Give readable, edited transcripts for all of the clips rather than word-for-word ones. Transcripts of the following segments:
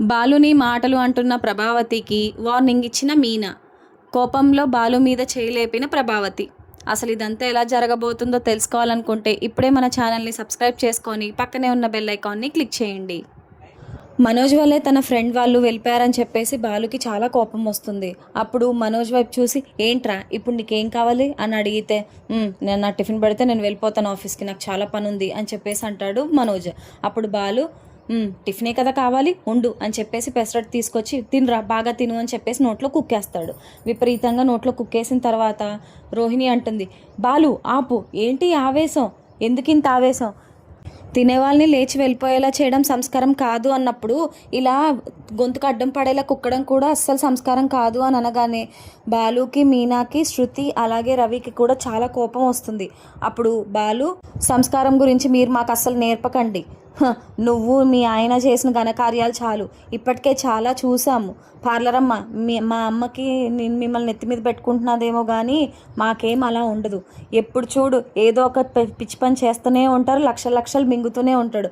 బాలుని మాటలు అంటున్న ప్రభావతికి వార్నింగ్ ఇచ్చిన మీనా. కోపంలో బాలు మీద చేయలేపిన ప్రభావతి. అసలు ఇదంతా ఎలా జరగబోతుందో తెలుసుకోవాలనుకుంటే ఇప్పుడే మన ఛానల్ని సబ్స్క్రైబ్ చేసుకొని పక్కనే ఉన్న బెల్ ఐకాన్ని క్లిక్ చేయండి. మనోజ్ వల్లే తన ఫ్రెండ్ వాళ్ళు వెళ్ళిపోయారని చెప్పేసి బాలుకి చాలా కోపం వస్తుంది. అప్పుడు మనోజ్ వైపు చూసి, ఏంట్రా ఇప్పుడు నీకేం కావాలి అని అడిగితే, నేను నా టిఫిన్ పెడితే నేను వెళ్ళిపోతాను ఆఫీస్కి, నాకు చాలా పని ఉంది అని చెప్పేసి అంటాడు మనోజ్. అప్పుడు బాలు, టిఫినే కదా కావాలి, ఉండు అని చెప్పేసి పెసరట్టు తీసుకొచ్చి, తినరా బాగా తిను అని చెప్పేసి నోట్లో కుక్కేస్తాడు. విపరీతంగా నోట్లో కుక్కేసిన తర్వాత రోహిణి అంటుంది, బాలు ఆపు, ఏంటి ఆవేశం, ఎందుకింత ఆవేశం, తినేవాళ్ళని లేచి వెళ్ళిపోయేలా చేయడం సంస్కారం కాదు అన్నప్పుడు ఇలా గొంతుకు అడ్డం పడేలా కుక్కడం కూడా అస్సలు సంస్కారం కాదు అని అనగానే బాలుకి, మీనాకి, శృతి అలాగే రవికి కూడా చాలా కోపం వస్తుంది. అప్పుడు బాలు, సంస్కారం గురించి మీరు మాకు అస్సలు నేర్పకండి, నువ్వు మీ ఆయన చేసిన ఘనకార్యాలు చాలు, ఇప్పటికే చాలా చూసాము. పార్లర్ అమ్మ, మా అమ్మకి నేను మిమ్మల్ని నెత్తి మీద పెట్టుకుంటున్నదేమో కానీ మాకేం అలా ఉండదు. ఎప్పుడు చూడు ఏదో ఒక పిచ్చి పని చేస్తూనే ఉంటారు, లక్షలు లక్షలు మింగుతూనే ఉంటాడు.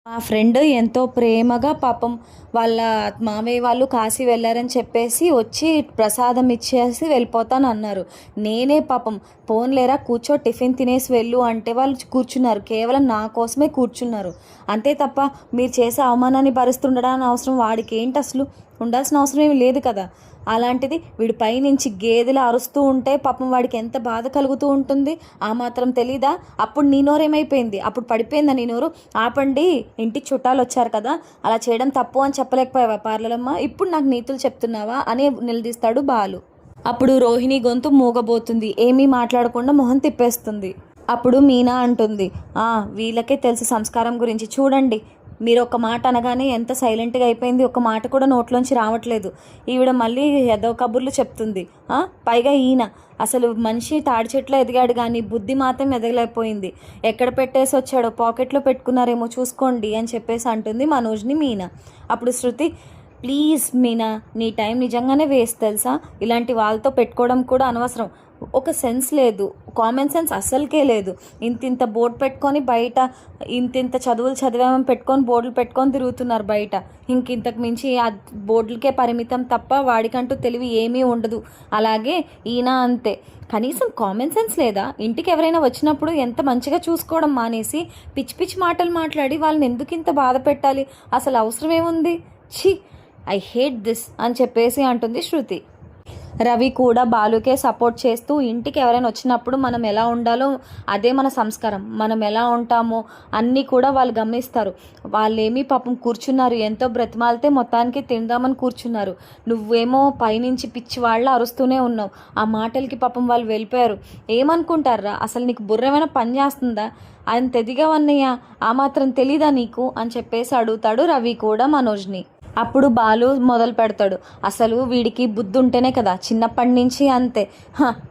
మా ఫ్రెండ్ ఎంతో ప్రేమగా పాపం వాళ్ళ మామయ్య వాళ్ళు కాశీ వెళ్ళారని చెప్పేసి వచ్చి ప్రసాదం ఇచ్చేసి వెళ్ళిపోతాను అన్నారు. నేనే పాపం పోన్లేరా కూర్చో టిఫిన్ తినేసి వెళ్ళు అంటే వాళ్ళు కూర్చున్నారు, కేవలం నా కోసమే కూర్చున్నారు అంతే తప్ప మీరు చేసే అవమానాన్ని భరిస్తుండడానికి అవసరం వాడికి ఏంటి, అసలు ఉండాల్సిన అవసరం ఏమి లేదు కదా. అలాంటిది వీడి పైనుంచి గేదెలు అరుస్తూ ఉంటే పాపం వాడికి ఎంత బాధ కలుగుతూ ఉంటుంది, ఆ మాత్రం తెలీదా. అప్పుడు నీ నోరేమైపోయింది, అప్పుడు పడిపోయిందా నీ నోరు, ఆపండి ఇంటికి చుట్టాలు వచ్చారు కదా అలా చేయడం తప్పు అని చెప్పలేకపోయావా పార్లరమ్మ, ఇప్పుడు నాకు నీతులు చెప్తున్నావా అని నిలదీస్తాడు బాలు. అప్పుడు రోహిణి గొంతు మూగబోతుంది, ఏమీ మాట్లాడకుండా మొహం తిప్పేస్తుంది. అప్పుడు మీనా అంటుంది, వీళ్ళకే తెలుసు సంస్కారం గురించి, చూడండి మీరు ఒక మాట అనగానే ఎంత సైలెంట్గా అయిపోయింది, ఒక మాట కూడా నోట్లోంచి రావట్లేదు. ఈవిడ మళ్ళీ ఏదో కబుర్లు చెప్తుంది. పైగా ఈయన అసలు మనిషి తాడి చెట్లో ఎదిగాడు కానీ బుద్ధి మాత్రం ఎదగలేకపోయింది, ఎక్కడ పెట్టేసి వచ్చాడో పాకెట్లో పెట్టుకున్నారేమో చూసుకోండి అని చెప్పేసి అంటుంది మనోజ్ని మీనా. అప్పుడు శృతి, ప్లీజ్ మీనా నీ టైం నిజంగానే వేస్ట్ తెలుసా, ఇలాంటి వాళ్ళతో పెట్టుకోవడం కూడా అనవసరం, ఒక సెన్స్ లేదు, కామన్ సెన్స్ అస్సలకే లేదు. ఇంత బోర్డు పెట్టుకొని బయట ఇంత చదువులు చదివామని పెట్టుకొని బోర్డులు పెట్టుకొని తిరుగుతున్నారు బయట, ఇంతకు మించి ఆ బోర్డులకే పరిమితం తప్ప వాడికంటూ తెలివి ఏమీ ఉండదు. అలాగే ఈయన అంతే, కనీసం కామన్ సెన్స్ లేదా, ఇంటికి ఎవరైనా వచ్చినప్పుడు ఎంత మంచిగా చూసుకోవడం మానేసి పిచ్చి పిచ్చి మాటలు మాట్లాడి వాళ్ళని ఎందుకు ఇంత బాధ పెట్టాలి, అసలు అవసరం ఏముంది, ఛీ ఐ హేట్ దిస్ అని చెప్పేసి అంటుంది శృతి. రవి కూడా బాలుకే సపోర్ట్ చేస్తూ, ఇంటికి ఎవరైనా వచ్చినప్పుడు మనం ఎలా ఉండాలో అదే మన సంస్కారం, మనం ఎలా ఉంటామో అన్నీ కూడా వాళ్ళు గమనిస్తారు. వాళ్ళేమీ పాపం కూర్చున్నారు, ఎంతో బ్రతిమాలితే మొత్తానికి తిందామని కూర్చున్నారు, నువ్వేమో పైనుంచి పిచ్చి వాళ్ళ అరుస్తూనే ఉన్నావు. ఆ మాటలకి పాపం వాళ్ళు వెళ్ళిపోయారు, ఏమనుకుంటారా, అసలు నీకు బుర్ర ఏమైనా పని చేస్తుందా, అంత ఎదిగావన్నయ్య, ఆ మాత్రం తెలీదా నీకు అని చెప్పేసి అడుగుతాడు రవి కూడా మనోజ్ని. అప్పుడు బాలు మొదలు పెడతాడు, అసలు వీడికి బుద్ధి ఉంటేనే కదా, చిన్నప్పటి నుంచి అంతే,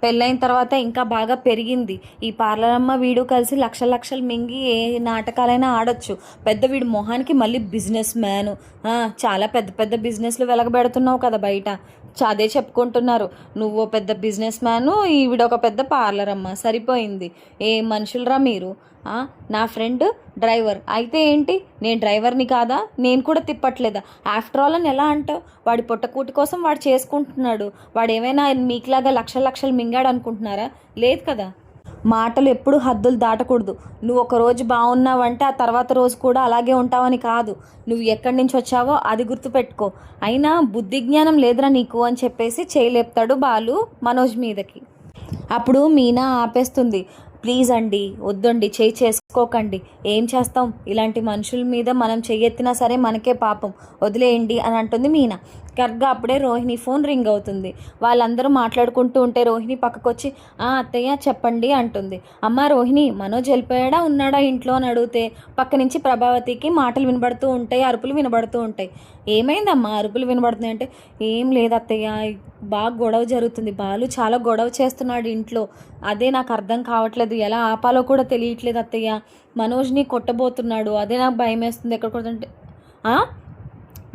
పెళ్ళైన తర్వాత ఇంకా బాగా పెరిగింది. ఈ పార్లర్ అమ్మ వీడు కలిసి లక్షల లక్షలు మింగి ఏ నాటకాలైనా ఆడొచ్చు, పెద్ద వీడి మొహానికి మళ్ళీ బిజినెస్ మ్యాను, చాలా పెద్ద పెద్ద బిజినెస్లు వెలగబెడుతున్నావు కదా బయట, అదే చెప్పుకుంటున్నారు, నువ్వు పెద్ద బిజినెస్ మ్యాను, ఈవిడ ఒక పెద్ద పార్లర్ అమ్మ, సరిపోయింది, ఏ మనుషులరా మీరు. నా ఫ్రెండ్ డ్రైవర్ అయితే ఏంటి, నేను డ్రైవర్ని కాదా, నేను కూడా తిప్పట్లేదా, ఆఫ్టర్ ఆల్ అని ఎలా అంటావు, వాడి పొట్టకూటి కోసం వాడు చేసుకుంటున్నాడు, వాడు ఏమైనా మీకులాగా లక్షల లక్షలు మింగాడు అనుకుంటున్నారా, లేదు కదా. మాటలు ఎప్పుడు హద్దులు దాటకూడదు, నువ్వు ఒక రోజు బాగున్నావంటే ఆ తర్వాత రోజు కూడా అలాగే ఉంటావని కాదు, నువ్వు ఎక్కడి నుంచి వచ్చావో అది గుర్తుపెట్టుకో, అయినా బుద్ధి జ్ఞానం లేదురా నీకు అని చెప్పేసి చేయలేపుతాడు బాలు మనోజ్ మీదకి. అప్పుడు మీనా ఆపేస్తుంది, ప్లీజ్ అండి వద్దండి, చేసుకోకండి, ఏం చేస్తాం, ఇలాంటి మనుషుల మీద మనం చెయ్యెత్తినా సరే మనకే పాపం, వదిలేయండి అని అంటుంది మీనా. కరెక్ట్గా అప్పుడే రోహిణి ఫోన్ రింగ్ అవుతుంది. వాళ్ళందరూ మాట్లాడుకుంటూ ఉంటే రోహిణి పక్కకొచ్చి, అత్తయ్య చెప్పండి అంటుంది. అమ్మ రోహిణి, మనోజ్ వెళ్ళిపోయాడా ఉన్నాడా ఇంట్లో అని అడిగితే పక్క నుంచి ప్రభావతికి మాటలు వినబడుతూ ఉంటాయి, అరుపులు వినబడుతూ ఉంటాయి. ఏమైందమ్మా అరుపులు వినబడుతున్నాయి అంటే, ఏం లేదు అత్తయ్య, బాగా గొడవ జరుగుతుంది, బాలు చాలా గొడవ చేస్తున్నాడు ఇంట్లో, అదే నాకు అర్థం కావట్లేదు, ఎలా ఆపాలో కూడా తెలియట్లేదు అత్తయ్య, మనోజ్ని కొట్టబోతున్నాడు, అదే నాకు భయం వేస్తుంది, ఎక్కడ కొడుతుంటే.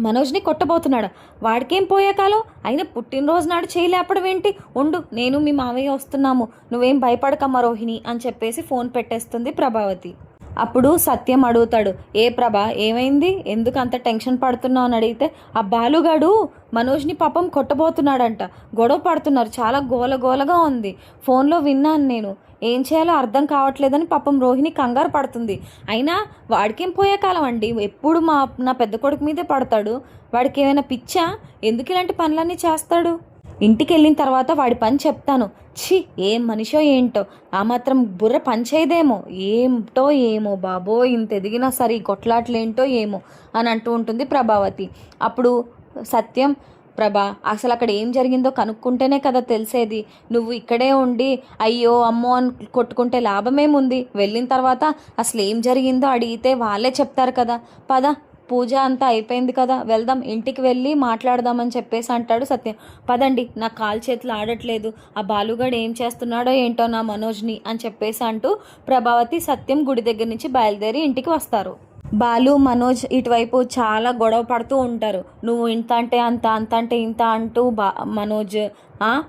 మనోజ్ని కొట్టబోతున్నాడా, వాడికేం పోయే కాలం, అయినా పుట్టినరోజు నాడు చేయలేపడం ఏంటి, ఉండు నేను మీ మావయ్య వస్తున్నాము, నువ్వేం భయపడకమ్మా రోహిణి అని చెప్పేసి ఫోన్ పెట్టేస్తుంది ప్రభావతి. అప్పుడు సత్యం అడుగుతాడు, ఏ ప్రభా ఏమైంది, ఎందుకు అంత టెన్షన్ పడుతున్నావు అని అడిగితే, ఆ బాలుగాడు మనోజ్ని పాపం కొట్టబోతున్నాడంట, గొడవ పడుతున్నారు, చాలా గోలగోలగా ఉంది, ఫోన్లో విన్నాను నేను, ఏం చేయాలో అర్థం కావట్లేదని పాపం రోహిణి కంగారు పడుతుంది. అయినా వాడికేం పోయే కాలం అండి, ఎప్పుడు నా పెద్ద కొడుకు మీదే పడతాడు, వాడికి ఏమైనా పిచ్చా, ఎందుకు ఇలాంటి పనులన్నీ చేస్తాడు, ఇంటికి వెళ్ళిన తర్వాత వాడి పని చెప్తాను, ఛీ ఏం మనిషో ఏంటో, ఆ మాత్రం బుర్ర పనిచేయదేమో, ఏంటో ఏమో బాబో, ఇంత ఎదిగినా సరే ఈ కొట్లాట్లేంటో ఏమో అని అంటూ ఉంటుంది ప్రభావతి. అప్పుడు సత్యం, ప్రభా అసలు అక్కడ ఏం జరిగిందో కనుక్కుంటేనే కదా తెలిసేది, నువ్వు ఇక్కడే ఉండి అయ్యో అమ్మో అని కొట్టుకుంటే లాభమేముంది, వెళ్ళిన తర్వాత అసలు ఏం జరిగిందో అడిగితే వాళ్ళే చెప్తారు కదా, పద పూజ అంతా అయిపోయింది కదా, వెళ్దాం, ఇంటికి వెళ్ళి మాట్లాడదామని చెప్పేసి అంటాడు సత్యం. పదండి, నా కాలు చేతులు ఆడట్లేదు, ఆ బాలుగాడు ఏం చేస్తున్నాడో ఏంటో నా మనోజ్ని అని చెప్పేసి అంటూ ప్రభావతి సత్యం గుడి దగ్గర నుంచి బయలుదేరి ఇంటికి వస్తారు. బాలు మనోజ్ ఇటువైపు చాలా గొడవ పడుతూ ఉంటారు, నువ్వు ఇంత అంటే అంత, అంత అంటే ఇంత అంటూ మనోజ్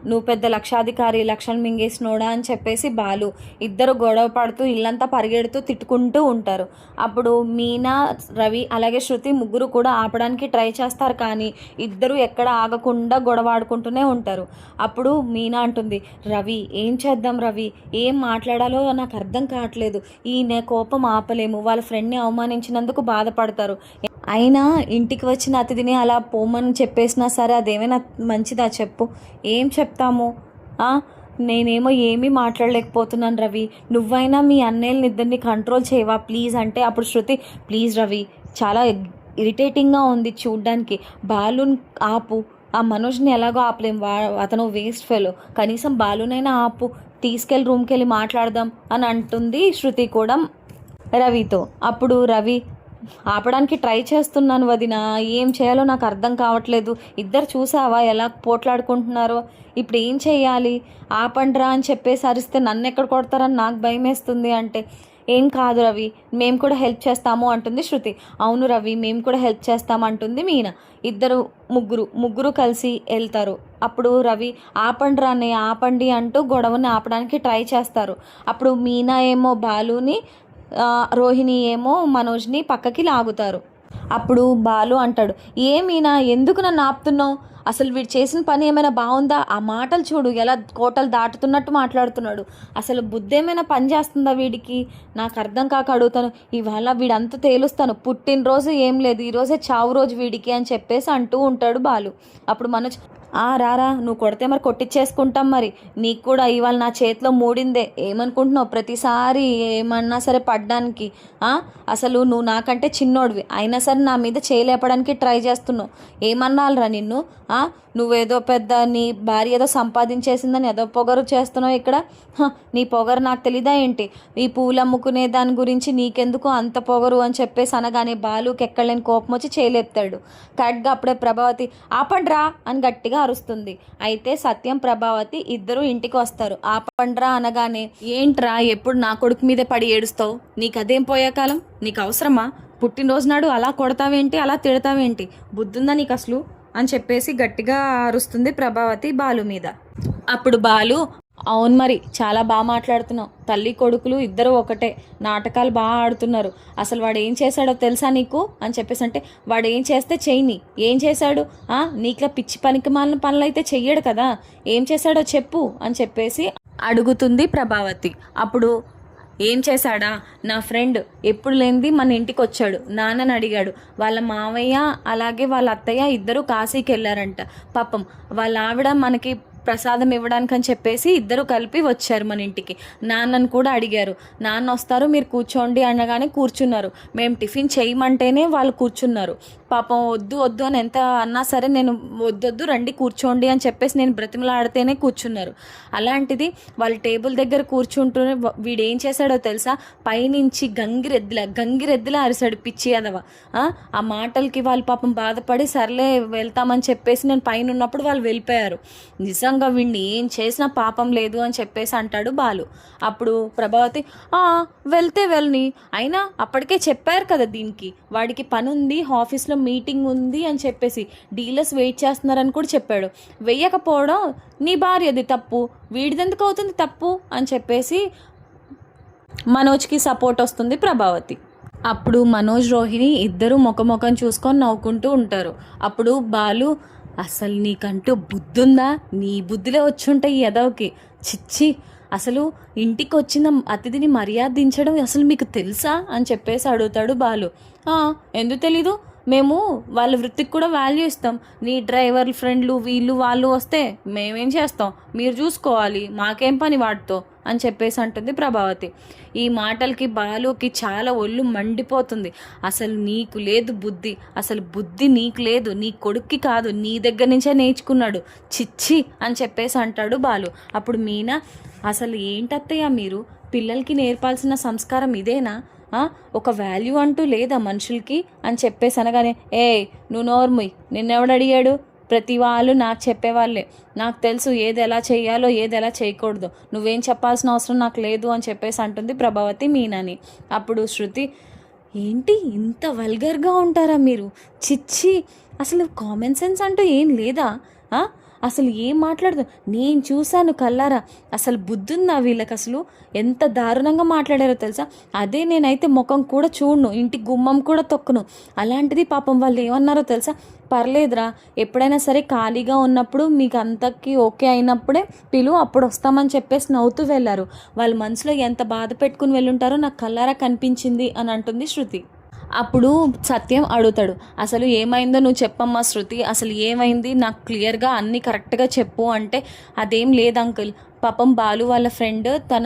నువ్వు పెద్ద లక్షాధికారి, లక్షలు మింగేసినోడా అని చెప్పేసి బాలు, ఇద్దరు గొడవ పడుతూ ఇల్లంతా పరిగెడుతూ తిట్టుకుంటూ ఉంటారు. అప్పుడు మీనా, రవి అలాగే శృతి ముగ్గురు కూడా ఆపడానికి ట్రై చేస్తారు, కానీ ఇద్దరు ఎక్కడ ఆగకుండా గొడవ ఆడుకుంటూనే ఉంటారు. అప్పుడు మీనా అంటుంది, రవి ఏం చేద్దాం రవి, ఏం మాట్లాడాలో నాకు అర్థం కావట్లేదు, ఈయన కోపం ఆపలేము, వాళ్ళ ఫ్రెండ్ని అవమానించినందుకు బాధపడతారు, అయినా ఇంటికి వచ్చిన అతిథిని అలా పోమని చెప్పేసినా సరే అదేమైనా మంచిదా చెప్పు, ఏం చెప్తాము, నేనేమో ఏమీ మాట్లాడలేకపోతున్నాను రవి, నువ్వైనా మీ అన్నయ్యని ఇద్దరిని కంట్రోల్ చేయవా ప్లీజ్ అంటే, అప్పుడు శృతి, ప్లీజ్ రవి చాలా ఇరిటేటింగ్గా ఉంది చూడ్డానికి, బాలుని ఆపు, ఆ మనోజ్ని ఎలాగో ఆపలేం, అతను వేస్ట్ ఫెలో, కనీసం బాలునైనా ఆపు, తీసుకెళ్ళి రూమ్కి వెళ్ళి మాట్లాడదాం అని అంటుంది శృతి కూడా రవితో. అప్పుడు రవి, ఆపడానికి ట్రై చేస్తున్నాను వదిన, ఏం చేయాలో నాకు అర్థం కావట్లేదు, ఇద్దరు చూసావా ఎలా పోట్లాడుకుంటున్నారో, ఇప్పుడు ఏం చేయాలి, ఆపండ్రా అని చెప్పేసి అరిస్తే నన్ను ఎక్కడ కొడతారని నాకు భయం వేస్తుంది అంటే, ఏం కాదు రవి మేము కూడా హెల్ప్ చేస్తాము అంటుంది శృతి. అవును రవి మేము కూడా హెల్ప్ చేస్తామంటుంది మీనా. ఇద్దరు ముగ్గురు కలిసి వెళ్తారు. అప్పుడు రవి, ఆపండి అన్నయ్య ఆపండి అంటూ గొడవని ఆపడానికి ట్రై చేస్తారు. అప్పుడు మీనా ఏమో బాలుని, రోహిణి ఏమో మనోజ్ని పక్కకి లాగుతారు. అప్పుడు బాలు అంటాడు, ఏమీనా ఎందుకు నన్ను ఆపుతున్నావు, అసలు వీడు చేసిన పని ఏమైనా బాగుందా, ఆ మాటలు చూడు ఎలా కోటలు దాటుతున్నట్టు మాట్లాడుతున్నాడు, అసలు బుద్ధి ఏమైనా పని చేస్తుందా వీడికి, నాకు అర్థం కాక అడుగుతాను, ఇవాళ వీడంతా తేలుస్తాను, పుట్టినరోజు ఏం లేదు ఈరోజే చావు రోజు వీడికి అని చెప్పేసి అంటూ ఉంటాడు బాలు. అప్పుడు మనోజ్, రారా నువ్వు కొడితే మరి కొట్టించేసుకుంటాం, మరి నీకు కూడా ఇవాళ నా చేతిలో మూడిందే, ఏమనుకుంటున్నావు ప్రతిసారి ఏమన్నా సరే పడ్డానికి, అసలు నువ్వు నాకంటే చిన్నోడివి అయినా సరే నా మీద చేయలేపడానికి ట్రై చేస్తున్నావు, ఏమన్నాళ్ళరా నిన్ను, నువ్వేదో పెద్ద నీ భార్య ఏదో సంపాదించేసిందని ఏదో పొగరు చేస్తున్నావు ఇక్కడ, నీ పొగరు నాకు తెలీదా ఏంటి, ఈ పూలు అమ్ముకునే దాని గురించి నీకెందుకు అంత పొగరు అని చెప్పేసి అనగానే బాలుకి ఎక్కడలేని కోపం వచ్చి చేయలేపుతాడు. కరెక్ట్గా అప్పుడే ప్రభావతి, ఆపండ్రా అని గట్టిగా అరుస్తుంది. అయితే సత్యం ప్రభావతి ఇద్దరు ఇంటికి వస్తారు. ఆపండ్రా అనగానే, ఏంట్రా ఎప్పుడు నా కొడుకు మీదే పడి ఏడుస్తావు, నీకు అదేం పోయే కాలం, నీకు అవసరమా, పుట్టినరోజు నాడు అలా కొడతావేంటి అలా తిడతావేంటి, బుద్ధుందా నీకు అసలు అని చెప్పేసి గట్టిగా అరుస్తుంది ప్రభావతి బాలు మీద. అప్పుడు బాలు, అవును మరి చాలా బాగా మాట్లాడుతున్నావు, తల్లి కొడుకులు ఇద్దరు ఒకటే, నాటకాలు బాగా ఆడుతున్నారు, అసలు వాడు ఏం చేశాడో తెలుసా నీకు అని చెప్పేసి అంటే, వాడు ఏం చేస్తే చెయ్యి, ఏం చేశాడు, నీకులా పిచ్చి పనికి మాలిన పనులు అయితే చెయ్యడు కదా, ఏం చేశాడో చెప్పు అని చెప్పేసి అడుగుతుంది ప్రభావతి. అప్పుడు, ఏం చేశాడా, నా ఫ్రెండ్ ఎప్పుడు లేనిది మన ఇంటికి వచ్చాడు, నాన్నని అడిగాడు, వాళ్ళ మావయ్య అలాగే వాళ్ళ అత్తయ్య ఇద్దరు కాశీకి వెళ్ళారంట, పాపం వాళ్ళ ఆవిడ మనకి ప్రసాదం ఇవ్వడానికి అని చెప్పేసి ఇద్దరు కలిపి వచ్చారు మన ఇంటికి, నాన్నను కూడా అడిగారు, నాన్న వస్తారు మీరు కూర్చోండి అనగానే కూర్చున్నారు, మేము టిఫిన్ చేయమంటేనే వాళ్ళు కూర్చున్నారు, పాపం వద్దు వద్దు అని ఎంత అన్నా సరే నేను వద్దొద్దు రండి కూర్చోండి అని చెప్పేసి నేను బ్రతిమలాడితేనే కూర్చున్నారు. అలాంటిది వాళ్ళ టేబుల్ దగ్గర కూర్చుంటూనే వీడు ఏం చేశాడో తెలుసా, పైనుంచి గంగిరెద్దులా అరిశాడు పిచ్చి అదవ. ఆ మాటలకి వాళ్ళు పాపం బాధపడి సర్లే వెళ్తామని చెప్పేసి నేను పైన ఉన్నప్పుడు వాళ్ళు వెళ్ళిపోయారు, నిజంగా వీడిని ఏం చేసినా పాపం లేదు అని చెప్పేసి అంటాడు బాలు. అప్పుడు ప్రభావతి, వెళ్తే వెళ్ళని, అయినా అప్పటికే చెప్పారు కదా దీనికి, వాడికి పని ఉంది ఆఫీస్లో మీటింగ్ ఉంది అని చెప్పేసి డీలర్స్ వెయిట్ చేస్తున్నారని కూడా చెప్పాడు, వెయ్యకపోవడం నీ భార్యది తప్పు, వీడిదెందుకు అవుతుంది తప్పు అని చెప్పేసి మనోజ్కి సపోర్ట్ వస్తుంది ప్రభావతి. అప్పుడు మనోజ్ రోహిణి ఇద్దరు ముఖం చూసుకొని నవ్వుకుంటూ ఉంటారు. అప్పుడు బాలు, అసలు నీకంటూ బుద్ధి ఉందా? నీ బుద్ధిలే వచ్చుంటాయి ఈ ఎదవకి, చిచ్చి, అసలు ఇంటికి వచ్చిన అతిథిని మర్యాదించడం అసలు మీకు తెలుసా అని చెప్పేసి అడుగుతాడు బాలు. ఎందుకు తెలీదు, మేము వాళ్ళ వృత్తికి కూడా వాల్యూ ఇస్తాం. నీ డ్రైవర్ ఫ్రెండ్లు వీళ్ళు వాళ్ళు వస్తే మేమేం చేస్తాం, మీరు చూసుకోవాలి, మాకేం పని వాటితో అని చెప్పేసి అంటుంది ప్రభావతి. ఈ మాటలకి బాలుకి చాలా ఒళ్ళు మండిపోతుంది. అసలు నీకు లేదు బుద్ధి, అసలు బుద్ధి నీకు లేదు, నీ కొడుక్కి కాదు, నీ దగ్గర నుంచే నేర్చుకున్నాడు, చిచ్చి అని చెప్పేసి అంటాడు బాలు. అప్పుడు మీనా, అసలు ఏంటత్తయ్య మీరు పిల్లలకి నేర్పాల్సిన సంస్కారం ఇదేనా? ఒక వాల్యూ అంటూ లేదా మనుషులకి అని చెప్పేసి అనగానే, నువ్వు నోర్ముయ్, నిన్నెవడు అడిగాడు? ప్రతి వాళ్ళు నాకు చెప్పేవాళ్ళే, నాకు తెలుసు ఏది ఎలా చేయాలో ఏది ఎలా చేయకూడదు, నువ్వేం చెప్పాల్సిన అవసరం నాకు లేదు అని చెప్పేసి అంటుంది ప్రభావతి మీనాని. అప్పుడు శృతి, ఏంటి ఇంత వల్గర్గా ఉంటారా మీరు, చిచ్చి, అసలు కామన్ సెన్స్ అంటూ ఏం లేదా? అసలు ఏం మాట్లాడుతు, నేను చూశాను కల్లారా, అసలు బుద్ధుందా వీళ్ళకి? అసలు ఎంత దారుణంగా మాట్లాడారో తెలుసా? అదే నేనైతే ముఖం కూడా చూడను, ఇంటి గుమ్మం కూడా తొక్కను. అలాంటిది పాపం వాళ్ళు ఏమన్నారో తెలుసా? పర్లేదురా, ఎప్పుడైనా సరే ఖాళీగా ఉన్నప్పుడు మీకు అంతకి ఓకే అయినప్పుడే పిలువు, అప్పుడు వస్తామని చెప్పేసి నవ్వుతూ వెళ్ళారు. వాళ్ళ మనసులో ఎంత బాధ పెట్టుకుని వెళ్ళుంటారో నాకు కల్లారా కనిపించింది అని అంటుంది శృతి. అప్పుడు సత్యం అడుగుతాడు, అసలు ఏమైందో నువ్వు చెప్పమ్మా శృతి, అసలు ఏమైంది నాకు క్లియర్గా అన్నీ కరెక్ట్గా చెప్పు అంటే, అదేం లేదు అంకుల్, పాపం బాలు వాళ్ళ ఫ్రెండ్ తన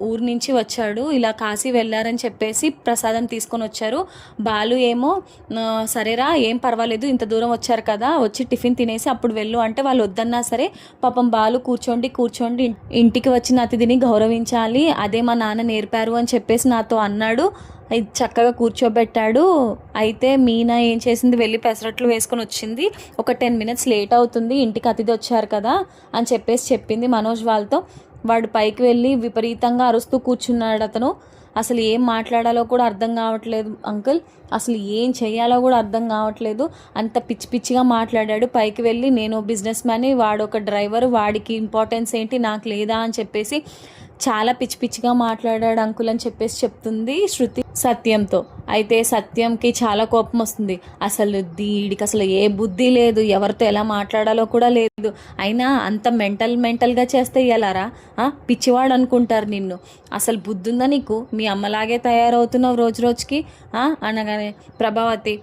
ఊరు నుంచి వచ్చాడు, ఇలా కాశీ వెళ్ళారని చెప్పేసి ప్రసాదం తీసుకొని వచ్చారు. బాలు ఏమో సరేరా ఏం పర్వాలేదు, ఇంత దూరం వచ్చారు కదా, వచ్చి టిఫిన్ తినేసి అప్పుడు వెళ్ళు అంటే వాళ్ళు వద్దన్నా సరే పాపం బాలు కూర్చోండి, ఇంటికి వచ్చిన అతిథిని గౌరవించాలి, అదే మా నాన్న నేర్పారు అని చెప్పేసి నాతో అన్నాడు, ఇది చక్కగా కూర్చోబెట్టాడు. అయితే మీనా ఏం చేసింది, వెళ్ళి పెసరట్లు వేసుకొని వచ్చింది, ఒక 10 minutes లేట్ అవుతుంది, ఇంటికి అతిథి వచ్చారు కదా అని చెప్పేసి చెప్పింది మనోజ్ వాళ్ళతో. వాడు పైకి వెళ్ళి విపరీతంగా అరుస్తూ కూర్చున్నాడు. అతను అసలు ఏం మాట్లాడాలో కూడా అర్థం కావట్లేదు అంకుల్, అసలు ఏం చేయాలో కూడా అర్థం కావట్లేదు, అంత పిచ్చి పిచ్చిగా మాట్లాడాడు. పైకి వెళ్ళి నేను బిజినెస్ మ్యాన్ని, వాడు ఒక డ్రైవర్, వాడికి ఇంపార్టెన్స్ ఏంటి నాకు లేదా అని చెప్పేసి చాలా పిచ్చి పిచ్చిగా మాట్లాడాడు అంకుల్ అని చెప్పేసి చెప్తుంది శృతి సత్యంతో. అయితే సత్యంకి చాలా కోపం వస్తుంది. అసలు దీడికి అసలు ఏ బుద్ధి లేదు, ఎవరితో ఎలా మాట్లాడాలో కూడా లేదు, అయినా అంత మెంటల్గా చేస్తే ఎలారా, పిచ్చివాడు అనుకుంటారు నిన్ను, అసలు బుద్ధి ఉందా నీకు, మీ అమ్మలాగే తయారవుతున్నావు రోజు రోజుకి అనగానే ప్రభావతి,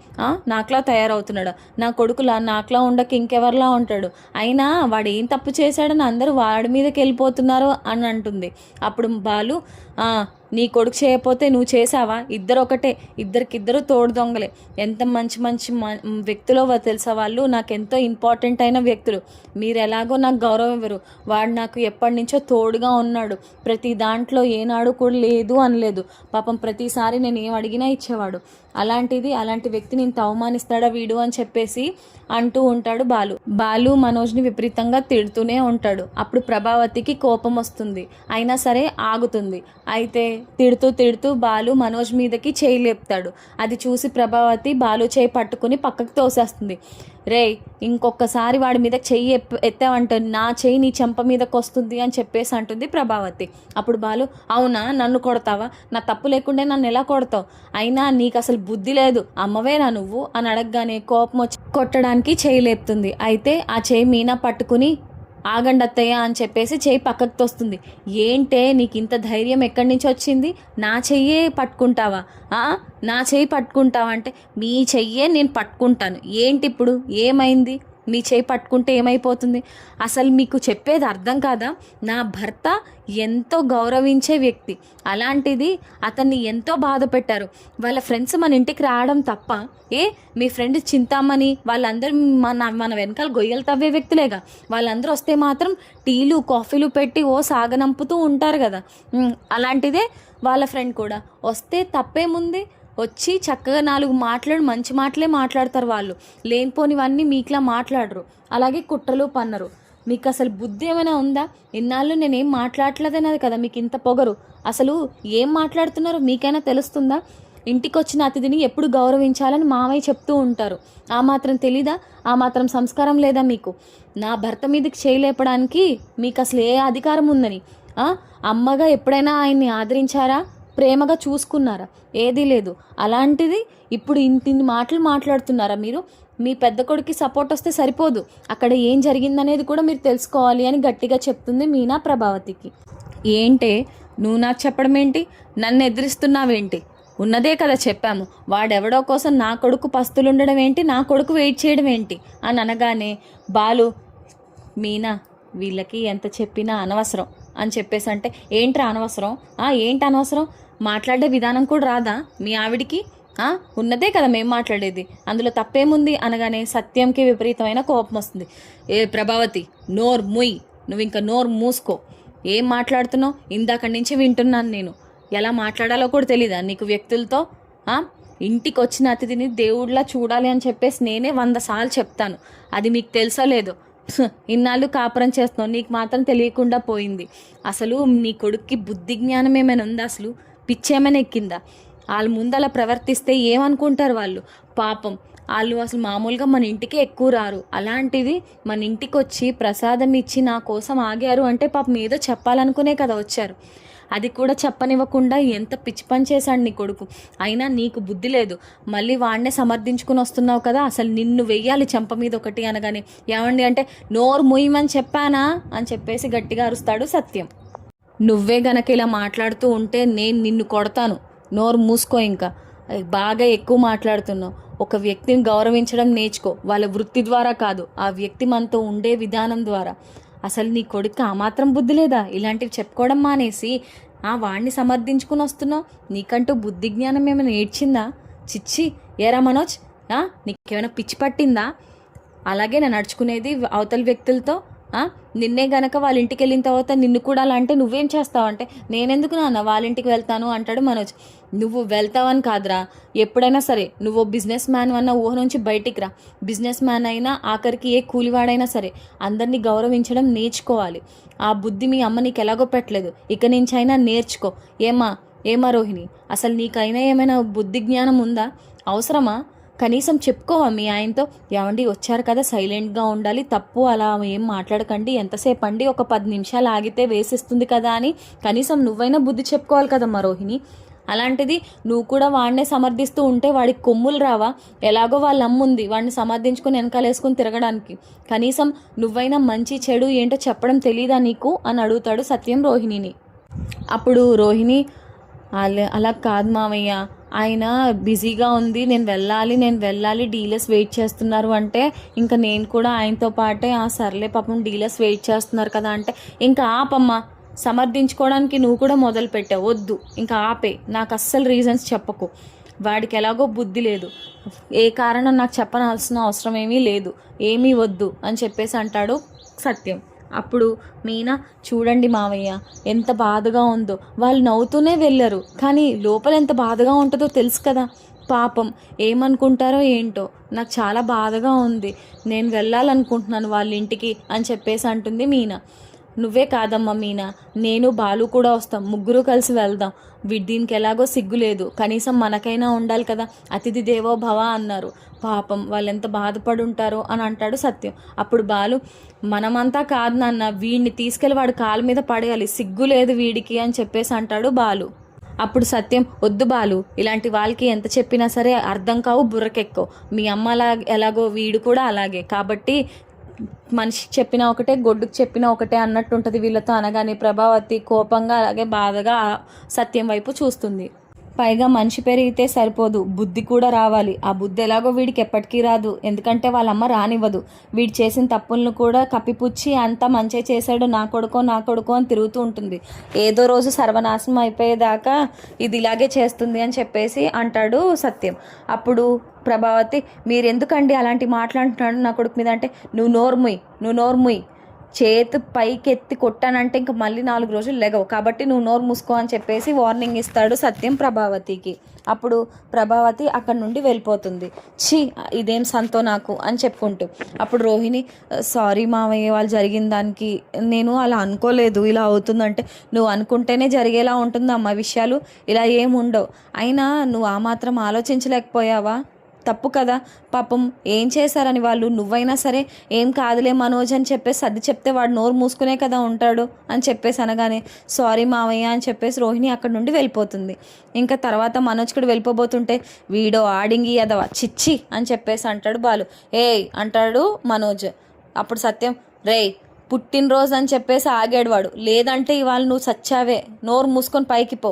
నాకులా తయారవుతున్నాడు, నా కొడుకులా నాకులా ఉండక ఇంకెవరిలా ఉంటాడు, అయినా వాడు ఏం తప్పు చేశాడని అందరూ వాడి మీదకి వెళ్ళిపోతున్నారు అని అంటుంది. అప్పుడు బాలు, నీ కొడుకు చేయకపోతే నువ్వు చేసావా, ఇద్దరు ఒకటే, ఇద్దరికిద్దరు తోడు దొంగలే, ఎంత మంచి మంచి వ్యక్తులో తెలుసా వాళ్ళు, నాకు ఎంతో ఇంపార్టెంట్ అయిన వ్యక్తులు, మీరు ఎలాగో నాకు గౌరవం ఇవ్వరు, వాడు నాకు ఎప్పటి నుంచో తోడుగా ఉన్నాడు, ప్రతి దాంట్లో ఏనాడు కూడా లేదు అనలేదు, పాపం ప్రతిసారి నేను ఏం అడిగినా ఇచ్చేవాడు, అలాంటి వ్యక్తిని ఇంత అవమానిస్తాడా వీడు అని చెప్పేసి అంటూ ఉంటాడు బాలు మనోజ్ని విపరీతంగా తిడుతూనే ఉంటాడు. అప్పుడు ప్రభావతికి కోపం వస్తుంది, అయినా సరే ఆగుతుంది. అయితే తిడుతూ బాలు మనోజ్ మీదకి చేయి లేపుతాడు. అది చూసి ప్రభావతి బాలు చేయి పట్టుకుని పక్కకు తోసేస్తుంది. ఇంకొకసారి వాడి మీద చెయ్యి ఎత్తావంటే నా చెయ్యి నీ చెంప మీదకి వస్తుంది అని చెప్పేసి అంటుంది ప్రభావతి. అప్పుడు బాలు, అవునా, నన్ను కొడతావా, నా తప్పు లేకుండే నన్ను ఎలా కొడతావు, అయినా నీకు అసలు బుద్ధి లేదు, అమ్మవేనా నువ్వు అని అడగగానే కోపం వచ్చి కొట్టడానికి చేయి లేపుతుంది. అయితే ఆ చేయి మీనా పట్టుకుని ఆగండి అత్తయ్య అని చెప్పేసి చెయ్యి పక్కకు తోస్తుంది. ఏంటే నీకు ఇంత ధైర్యం ఎక్కడి నుంచి వచ్చింది, నా చెయ్యే పట్టుకుంటావా, నా చెయ్యి పట్టుకుంటావా అంటే, మీ చెయ్యే నేను పట్టుకుంటాను, ఏంటి ఇప్పుడు ఏమైంది, మీ చేయి పట్టుకుంటే ఏమైపోతుంది, అసలు మీకు చెప్పేది అర్థం కాదా, నా భర్త ఎంతో గౌరవించే వ్యక్తి, అలాంటిది అతన్ని ఎంతో బాధ పెట్టారు, వాళ్ళ ఫ్రెండ్స్ మన ఇంటికి రావడం తప్ప, మీ ఫ్రెండ్ చింతామణి వాళ్ళందరూ మన వెనకాల గొయ్యలు తవ్వే వ్యక్తులేగా, వాళ్ళందరూ వస్తే మాత్రం టీలు కాఫీలు పెట్టి సాగనంపుతూ ఉంటారు కదా, అలాంటిదే వాళ్ళ ఫ్రెండ్ కూడా వస్తే తప్పేముంది, వచ్చి చక్కగా 4 మాట్లాడు, మంచి మాటలే మాట్లాడతారు వాళ్ళు, లేనిపోనివన్నీ మీకులా మాట్లాడరు, అలాగే కుట్రలు పన్నరు, మీకు అసలు బుద్ధి ఏమైనా ఉందా, ఇన్నాళ్ళు నేనేం మాట్లాడలేదనేది కదా మీకు ఇంత పొగరు, అసలు ఏం మాట్లాడుతున్నారో మీకైనా తెలుస్తుందా, ఇంటికి వచ్చిన అతిథిని ఎప్పుడు గౌరవించాలని మామయ్య చెప్తూ ఉంటారు, ఆ మాత్రం తెలీదా, ఆ మాత్రం సంస్కారం లేదా మీకు, నా భర్త మీదకి చేయలేపడానికి మీకు అసలు ఏ అధికారం ఉందని, అమ్మగా ఎప్పుడైనా ఆయన్ని ఆదరించారా, ప్రేమగా చూసుకున్నారా? ఏదీ లేదు. అలాంటిది ఇప్పుడు ఇన్ని మాటలు మాట్లాడుతున్నారా మీరు? మీ పెద్ద కొడుక్కి సపోర్ట్ వస్తే సరిపోదు, అక్కడ ఏం జరిగిందనేది కూడా మీరు తెలుసుకోవాలి అని గట్టిగా చెప్తుంది మీనా ప్రభావతికి. ఏంటే నువ్వు నాకు చెప్పడం ఏంటి? నన్ను ఎదిరిస్తున్నావేంటి? ఉన్నదే కదా చెప్పాము. వాడెవడో కోసం నా కొడుకు పస్తులుండడం ఏంటి, నా కొడుకు వెయిట్ చేయడం ఏంటి అని అనగానే బాలు, మీనా వీళ్ళకి ఎంత చెప్పినా అనవసరం అని చెప్పేసి అంటే, ఏంట్రా అనవసరం? ఏంటి అనవసరం? మాట్లాడే విధానం కూడా రాదా మీ ఆవిడికి? ఉన్నదే కదా మేము మాట్లాడేది, అందులో తప్పేముంది అనగానే సత్యంకి విపరీతమైన కోపం వస్తుంది. ఏ ప్రభావతి, నోరు ముయ్, నువ్వు ఇంకా నోరు మూసుకో. ఏం మాట్లాడుతున్నావు? ఇందాక నుంచి వింటున్నాను నేను. ఎలా మాట్లాడాలో కూడా తెలీదా నీకు వ్యక్తులతో? ఇంటికి వచ్చిన అతిథిని దేవుడిలా చూడాలి అని చెప్పేసి నేనే 100 సార్లు చెప్తాను. అది మీకు తెలుసో లేదో? ఇన్నాళ్ళు కాపురం చేస్తున్నావు, నీకు మాత్రం తెలియకుండా పోయింది. అసలు నీ కొడుక్కి బుద్ధి జ్ఞానం ఏమైనా ఉందా? అసలు పిచ్చేమైనా ఎక్కిందా? వాళ్ళ ముందు అలా ప్రవర్తిస్తే ఏమనుకుంటారు వాళ్ళు? పాపం వాళ్ళు అసలు మామూలుగా మన ఇంటికి ఎక్కువ రారు. అలాంటిది మన ఇంటికి వచ్చి ప్రసాదం ఇచ్చి నా కోసం ఆగారు అంటే పాపం ఏదో చెప్పాలనుకునే కదా వచ్చారు. అది కూడా చెప్పనివ్వకుండా ఎంత పిచ్చి పని చేశాడు నీ కొడుకు. అయినా నీకు బుద్ధి లేదు. మళ్ళీ వాడినే సమర్థించుకుని వస్తున్నావు కదా. అసలు నిన్ను వెయ్యాలి చెంప మీద ఒకటి అనగానే, ఏమండి అంటే నోరు ముయ్యమని చెప్పానా అని చెప్పేసి గట్టిగా అరుస్తాడు సత్యం. నువ్వే గనక ఇలా మాట్లాడుతూ ఉంటే నేను నిన్ను కొడతాను. నోరు మూసుకో. ఇంకా బాగా ఎక్కువ మాట్లాడుతున్నావు. ఒక వ్యక్తిని గౌరవించడం నేర్చుకో, వాళ్ళ వృత్తి ద్వారా కాదు, ఆ వ్యక్తి మనతో ఉండే విధానం ద్వారా. అసలు నీ కొడుకు ఆ మాత్రం బుద్ధి లేదా? ఇలాంటివి చెప్పుకోవడం మానేసి వాడిని సమర్థించుకుని వస్తున్నావు. నీకంటూ బుద్ధి జ్ఞానం ఏమైనా ఏడ్చిందా? చిచ్చి, ఏరా మనోజ్, నీకేమైనా పిచ్చి పట్టిందా? అలాగే నేను నడుచుకునేది అవతల వ్యక్తులతో. నిన్నే గనక వాళ్ళ ఇంటికి వెళ్ళిన తర్వాత నిన్ను కూడా అలా అంటే నువ్వేం చేస్తావు అంటే, నేనెందుకు నాన్న వాళ్ళ ఇంటికి వెళ్తాను అంటాడు మనోజ్. నువ్వు వెళ్తావని కాదురా, ఎప్పుడైనా సరే నువ్వు బిజినెస్ మ్యాన్ అన్న ఊహ నుంచి బయటికి రా. బిజినెస్ మ్యాన్ అయినా ఆఖరికి ఏ కూలివాడైనా సరే అందరినీ గౌరవించడం నేర్చుకోవాలి. ఆ బుద్ధి మీ అమ్మ నీకు ఎలాగో పెట్టలేదు, ఇక నుంచి అయినా నేర్చుకో. ఏమా రోహిణి, అసలు నీకైనా ఏమైనా బుద్ధి జ్ఞానం ఉందా? అవసరమా? కనీసం చెప్పుకోవా మీ ఆయనతో, ఏమండి వచ్చారు కదా సైలెంట్గా ఉండాలి, తప్పు అలా ఏం మాట్లాడకండి, ఎంతసేపు అండి, ఒక 10 నిమిషాలు ఆగితే వేసిస్తుంది కదా అని కనీసం నువ్వైనా బుద్ధి చెప్పుకోవాలి కదమ్మా రోహిణి. అలాంటిది నువ్వు కూడా వాడినే సమర్థిస్తూ ఉంటే వాడికి కొమ్ములు రావా? ఎలాగో వాళ్ళ అమ్ముంది వాడిని సమర్థించుకుని వెనకాలేసుకుని తిరగడానికి. కనీసం నువ్వైనా మంచి చెడు ఏంటో చెప్పడం తెలీదా నీకు అని అడుగుతాడు సత్యం రోహిణిని. అప్పుడు రోహిణి, అలా కాదు మావయ్య, ఆయన బిజీగా ఉంది, నేను వెళ్ళాలి, డీలర్స్ వెయిట్ చేస్తున్నారు అంటే ఇంకా నేను కూడా ఆయనతో పాటే సర్లే పాపం డీలర్స్ వెయిట్ చేస్తున్నారు కదా అంటే, ఇంకా ఆపమ్మా, సమర్థించుకోవడానికి నువ్వు కూడా మొదలు పెట్టావు, వద్దు ఇంకా ఆపే, నాకు అస్సలు రీజన్స్ చెప్పకు. వాడికి ఎలాగో బుద్ధి లేదు, ఏ కారణం నాకు చెప్పనాల్సిన అవసరం ఏమీ లేదు, ఏమీ వద్దు అని చెప్పేసి అంటాడు సత్యం. అప్పుడు మీనా, చూడండి మావయ్య ఎంత బాధగా ఉందో, వాళ్ళు నవ్వుతూనే వెళ్ళరు కానీ లోపల ఎంత బాధగా ఉంటుందో తెలుసు కదా. పాపం ఏమనుకుంటారో ఏంటో, నాకు చాలా బాధగా ఉంది, నేను వెళ్ళాలనుకుంటున్నాను వాళ్ళ ఇంటికి అని చెప్పేసి అంటుంది మీనా. నువ్వే కాదమ్మా మీనా, నేను బాలు కూడా వస్తాం, ముగ్గురు కలిసి వెళ్దాం. దీనికి ఎలాగో సిగ్గు లేదు, కనీసం మనకైనా ఉండాలి కదా, అతిథి దేవో భవ అన్నారు, పాపం వాళ్ళు ఎంత బాధపడి ఉంటారో అని అంటాడు సత్యం. అప్పుడు బాలు, మనమంతా కాదు నాన్న, వీడిని తీసుకెళ్ళి వాడు కాళ్ళ మీద పడేయాలి, సిగ్గు లేదు వీడికి అని చెప్పేసి అంటాడు బాలు. అప్పుడు సత్యం, వద్దు బాలు, ఇలాంటి వాళ్ళకి ఎంత చెప్పినా సరే అర్థం కావు, బుర్రకెక్కవు. మీ అమ్మ ఎలాగో వీడు కూడా అలాగే, కాబట్టి మనిషికి చెప్పినా ఒకటే, గొడ్డుకు చెప్పినా ఒకటే అన్నట్టు ఉంటుంది వీళ్ళతో అనగానే ప్రభావతి కోపంగా అలాగే బాధగా సత్యం వైపు చూస్తుంది. పైగా మనిషి పెరిగితే సరిపోదు, బుద్ధి కూడా రావాలి. ఆ బుద్ధి ఎలాగో వీడికి ఎప్పటికీ రాదు, ఎందుకంటే వాళ్ళమ్మ రానివ్వదు. వీడు చేసిన తప్పులను కూడా కప్పిపుచ్చి అంతా మంచిగా చేశాడు, నా కొడుకో అని తిరుగుతూ ఉంటుంది. ఏదో రోజు సర్వనాశనం అయిపోయేదాకా ఇది ఇలాగే చేస్తుంది అని చెప్పేసి అంటాడు సత్యం. అప్పుడు ప్రభావతి, మీరెందుకండి అలాంటి మాట్లాడుతున్నాడు నా కొడుకు మీద అంటే, నువ్వు నోర్ముయ్, చేతి పైకి ఎత్తి కొట్టానంటే ఇంకా మళ్ళీ 4 రోజులు లెగవు, కాబట్టి నువ్వు నోరు మూసుకో అని చెప్పేసి వార్నింగ్ ఇస్తాడు సత్యం ప్రభావతికి. అప్పుడు ప్రభావతి అక్కడి నుండి వెళ్ళిపోతుంది. ఇదేం సంతో నాకు అని చెప్పుకుంటూ. అప్పుడు రోహిణి, సారీ మావయ్య, వాళ్ళు జరిగిన దానికి నేను అలా అనుకోలేదు, ఇలా అవుతుందంటే, నువ్వు అనుకుంటేనే జరిగేలా ఉంటుందమ్మా విషయాలు, ఇలా ఏముండవు. అయినా నువ్వు ఆ మాత్రం ఆలోచించలేకపోయావా? తప్పు కదా. పాపం ఏం చేశారని వాళ్ళు, నువ్వైనా సరే ఏం కాదులే మనోజ్ అని చెప్పేసి సర్ది చెప్తే వాడు నోరు మూసుకునే కదా ఉంటాడు అని చెప్పేసి అనగానే సారీ మావయ్య అని చెప్పేసి రోహిణి అక్కడి నుండి వెళ్ళిపోతుంది. ఇంకా తర్వాత మనోజ్ కూడా వెళ్ళిపోబోతుంటే వీడో ఆడింగి అదవా చిచ్చి అని చెప్పేసి అంటాడు బాలు. ఏయ్ అంటాడు మనోజ్. అప్పుడు సత్యం రేయ్ పుట్టినరోజు అని చెప్పేసి ఆగాడు వాడు. లేదంటే ఇవాళ నువ్వు సచ్చావే, నోరు మూసుకొని పైకి పో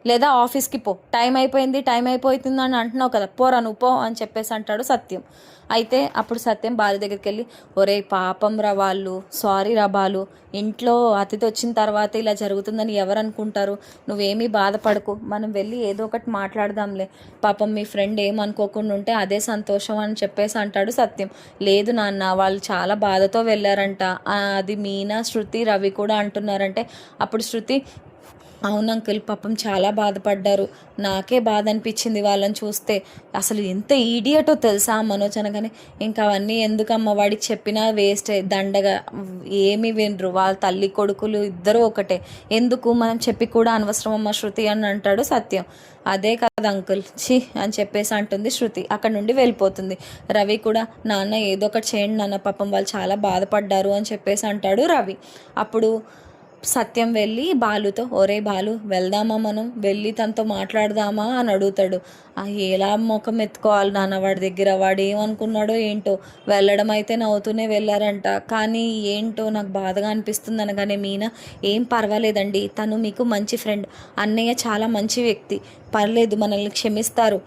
లేదా ఆఫీస్కి పో, టైం అయిపోతుంది అని అంటున్నావు కదా, పోరా నువ్వు పో అని చెప్పేసి అంటాడు సత్యం. అయితే అప్పుడు సత్యం బాలు దగ్గరికి వెళ్ళి ఒరే పాపం రా వాళ్ళు, సారీ రా బాలు, ఇంట్లో అతిథి వచ్చిన తర్వాత ఇలా జరుగుతుందని ఎవరు అనుకుంటారు, నువ్వేమీ బాధపడకు, మనం వెళ్ళి ఏదో ఒకటి మాట్లాడదాంలే, పాపం మీ ఫ్రెండ్ ఏమనుకోకుండా ఉంటే అదే సంతోషం అని చెప్పేసి అంటాడు సత్యం. లేదు నాన్న వాళ్ళు చాలా బాధతో వెళ్ళారంట, అది మీనా శృతి రవి కూడా అంటున్నారంటే అప్పుడు శృతి అవును అంకుల్ పాపం చాలా బాధపడ్డారు, నాకే బాధ అనిపించింది వాళ్ళని చూస్తే, అసలు ఎంత ఈడియటో తెలుసా మనోజ్ అనగానే ఇంకా అవన్నీ ఎందుకమ్మ వాడికి చెప్పినా వేస్టే, దండగా ఏమీ వినరు, వాళ్ళ తల్లి కొడుకులు ఇద్దరు ఒకటే, ఎందుకు మనం చెప్పి కూడా అనవసరం అమ్మ శృతి అని అంటాడు సత్యం. అదే కదా అంకుల్ ఛీ అని చెప్పేసి అంటుంది శృతి. అక్కడ నుండి వెళ్ళిపోతుంది. రవి కూడా నాన్న ఏదో ఒకటి చేయండి నాన్న, పాపం వాళ్ళు చాలా బాధపడ్డారు అని చెప్పేసి అంటాడు రవి. అప్పుడు సత్యం వెళ్ళి బాలుతో ఒరే బాలు వెళ్దామా, మనం వెళ్ళి తనతో మాట్లాడదామా అని అడుగుతాడు. ఎలా ముఖం ఎత్తుకోవాలి నాన్న వాడి దగ్గర, వాడు ఏమనుకున్నాడో ఏంటో, వెళ్ళడం అయితే నవ్వుతూనే వెళ్ళారంట, కానీ ఏంటో నాకు బాధగా అనిపిస్తుంది అనగానే మీనా ఏం పర్వాలేదండి, తను మీకు మంచి ఫ్రెండ్, అన్నయ్య చాలా మంచి వ్యక్తి, పర్లేదు మనల్ని క్షమిస్తారు,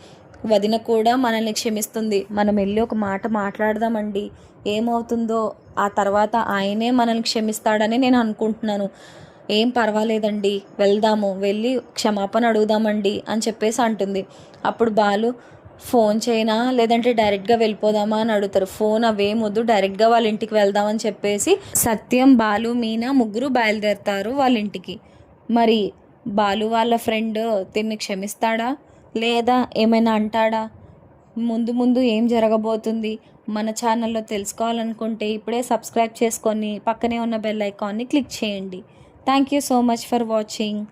వదిన కూడా మనల్ని క్షమిస్తుంది, మనం వెళ్ళి ఒక మాట మాట్లాడదామండి, ఏమవుతుందో ఆ తర్వాత ఆయనే మనల్ని క్షమిస్తాడని నేను అనుకుంటున్నాను, ఏం పర్వాలేదండి వెళ్దాము, వెళ్ళి క్షమాపణ అడుగుదామండి అని చెప్పేసి అంటుంది. అప్పుడు బాలు ఫోన్ చేయనా లేదంటే డైరెక్ట్గా వెళ్ళిపోదామా అని అడుగుతారు. ఫోన్ అవేమొద్దు, డైరెక్ట్గా వాళ్ళ ఇంటికి వెళ్దామని చెప్పేసి సత్యం బాలు మీనా ముగ్గురు బయలుదేరుతారు వాళ్ళ ఇంటికి. మరి బాలు వాళ్ళ ఫ్రెండ్ తిన్ని క్షమిస్తాడా లేదా ఏమైనా అంటాడా, ముందు ముందు ఏం జరగబోతుంది మన ఛానల్లో తెలుసుకోవాలనుకుంటే ఇప్పుడే సబ్స్క్రైబ్ చేసుకొని పక్కనే ఉన్న బెల్ ఐకాన్ని క్లిక్ చేయండి. Thank you so much for watching.